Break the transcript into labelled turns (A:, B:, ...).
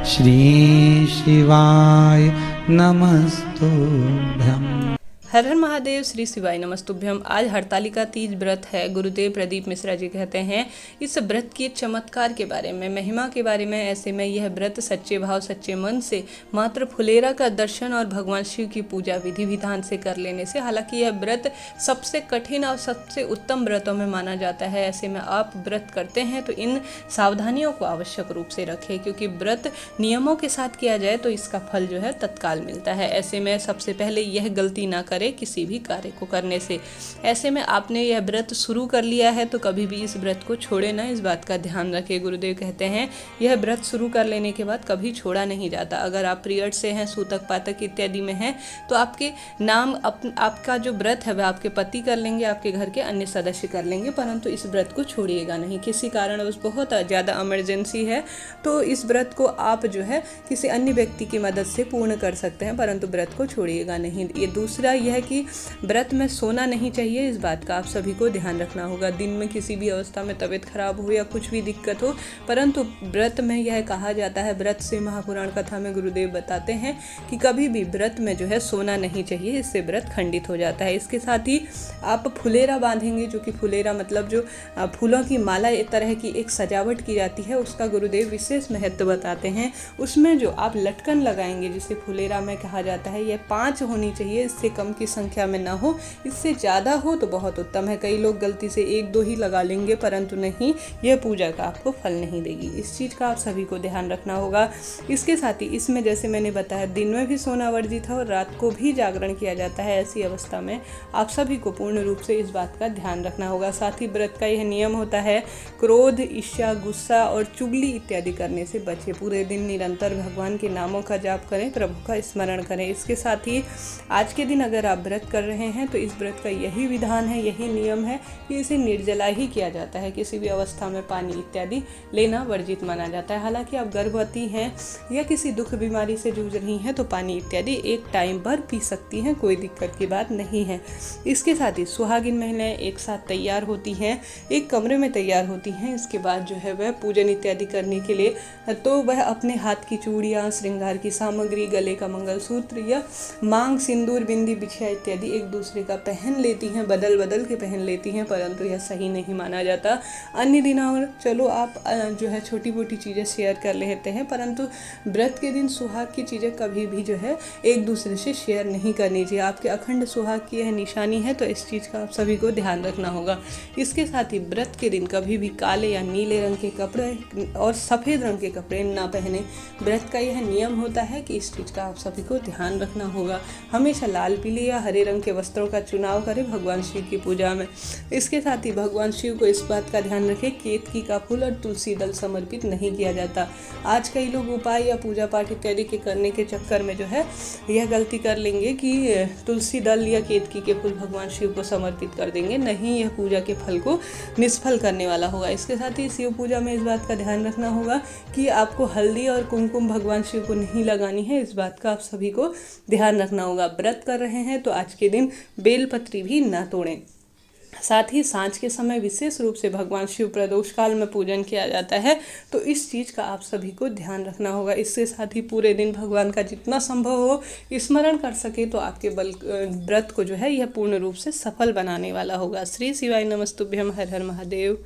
A: श्री शिवाय नमस्तुभ्यम्।
B: हर हर महादेव, श्री शिवाय नमस्तुभ्यम। आज हरतालिका तीज व्रत है। गुरुदेव प्रदीप मिश्रा जी कहते हैं इस व्रत के चमत्कार के बारे में, महिमा के बारे में। ऐसे में यह व्रत सच्चे भाव सच्चे मन से मात्र फुलेरा का दर्शन और भगवान शिव की पूजा विधि विधान से कर लेने से, हालांकि यह व्रत सबसे कठिन और सबसे उत्तम व्रतों में माना जाता है। ऐसे में आप व्रत करते हैं तो इन सावधानियों को आवश्यक रूप से रखें, क्योंकि व्रत नियमों के साथ किया जाए तो इसका फल जो है तत्काल मिलता है। ऐसे में सबसे पहले यह गलती ना करें किसी भी कार्य को करने से। ऐसे में आपने यह व्रत शुरू कर लिया है तो कभी भी इस व्रत को छोड़े ना, इस बात का ध्यान रखें। गुरुदेव कहते हैं यह व्रत शुरू कर लेने के बाद कभी छोड़ा नहीं जाता। अगर आप पीरियड से हैं, सूतक पातक इत्यादि में हैं, तो आपके नाम आपका जो व्रत है वह आपके पति कर लेंगे, आपके घर के अन्य सदस्य कर लेंगे, परंतु इस व्रत को छोड़िएगा नहीं। किसी कारणवश बहुत ज़्यादा इमरजेंसी है तो इस व्रत को आप जो है किसी अन्य व्यक्ति की मदद से पूर्ण कर सकते हैं, परंतु व्रत को छोड़िएगा नहीं। ये दूसरा यह है कि व्रत में सोना नहीं चाहिए, इस बात का आप सभी को ध्यान रखना होगा। दिन में किसी भी अवस्था में तबीयत खराब हो या कुछ भी दिक्कत हो, परंतु व्रत में यह कहा जाता है, व्रत से महापुराण कथा में गुरुदेव बताते हैं कि कभी भी व्रत में जो है सोना नहीं चाहिए, इससे व्रत खंडित हो जाता है। इसके साथ ही आप फुलेरा बांधेंगे, जो कि फुलेरा मतलब जो फूलों की माला तरह की एक सजावट की जाती है, उसका गुरुदेव विशेष महत्व बताते हैं। उसमें जो आप लटकन लगाएंगे, जिसे फुलेरा में कहा जाता है, यह 5 होनी चाहिए, इससे कम की संख्या में ना हो। इससे ज़्यादा हो तो बहुत उत्तम है। कई लोग गलती से 1-2 ही लगा लेंगे, परंतु नहीं, यह पूजा का आपको फल नहीं देगी। इस चीज़ का आप सभी को ध्यान रखना होगा। इसके साथ ही इसमें जैसे मैंने बताया, दिन में भी सोना वर्जित है और रात को भी जागरण किया जाता है। ऐसी अवस्था में आप सभी को पूर्ण रूप से इस बात का ध्यान रखना होगा। साथ ही व्रत का यह नियम होता है, क्रोध, ईर्ष्या, गुस्सा और चुगली इत्यादि करने से बचे। पूरे दिन निरंतर भगवान के नामों का जाप करें, प्रभु का स्मरण करें। इसके साथ ही आज के दिन अगर आप व्रत कर रहे हैं तो इस व्रत का यही विधान है, यही नियम है कि इसे निर्जला ही किया जाता है। किसी भी अवस्था में पानी इत्यादि लेना वर्जित माना जाता है। हालांकि आप गर्भवती हैं या किसी दुख बीमारी से जूझ रही हैं तो पानी इत्यादि एक टाइम पर पी सकती हैं, कोई दिक्कत की बात नहीं है। इसके साथ ही सुहागिन महिलाएं एक साथ तैयार होती हैं, एक कमरे में तैयार होती हैं। इसके बाद जो है वह पूजन इत्यादि करने के लिए तो वह अपने हाथ की चूड़ियाँ, श्रृंगार की सामग्री, गले का मंगलसूत्र या मांग, सिंदूर, बिंदी, बिछिया इत्यादि एक दूसरे का पहन लेती हैं, बदल बदल के पहन लेती हैं, परंतु यह सही नहीं माना जाता। अन्य दिनों चलो आप जो है छोटी मोटी चीज़ें शेयर कर लेते हैं, परंतु व्रत के दिन सुहाग की चीज़ें कभी भी जो है एक दूसरे से शेयर नहीं करनी चाहिए। आपके अखंड सुहाग की यह निशानी है, तो इस चीज़ का आप सभी को ध्यान रखना होगा। इसके साथ ही व्रत के दिन कभी भी काले या नीले रंग के कपड़े और सफ़ेद रंग के कपड़े ना पहने। व्रत का यह नियम होता है कि इस चीज़ का आप सभी को ध्यान रखना होगा। हमेशा लाल, पीले या हरे रंग के वस्त्रों का चुनाव करें भगवान शिव की पूजा में। इसके साथ ही भगवान शिव को इस बात का ध्यान रखें, केतकी का फूल और तुलसी दल समर्पित नहीं किया जाता। आज कई लोग उपाय या पूजा पाठ इत्यादि के करने के चक्कर में जो है यह गलती कर लेंगे कि तुलसी दल या केतकी के फूल भगवान शिव को समर्पित कर देंगे। नहीं, यह पूजा के फल को निष्फल करने वाला होगा। इसके साथ ही शिव पूजा में इस बात का ध्यान रखना होगा कि आपको हल्दी और कुमकुम भगवान शिव को नहीं लगानी है, इस बात का आप सभी को ध्यान रखना होगा। व्रत कर रहे हैं तो आज के दिन बेलपत्री भी ना तोड़ें। साथ ही सांझ के समय विशेष रूप से भगवान शिव प्रदोष काल में पूजन किया जाता है, तो इस चीज़ का आप सभी को ध्यान रखना होगा। इसके साथ ही पूरे दिन भगवान का जितना संभव हो स्मरण कर सके तो आपके व्रत को जो है यह पूर्ण रूप से सफल बनाने वाला होगा। श्री शिवाय नमस्तुभ्यम। हर हर महादेव।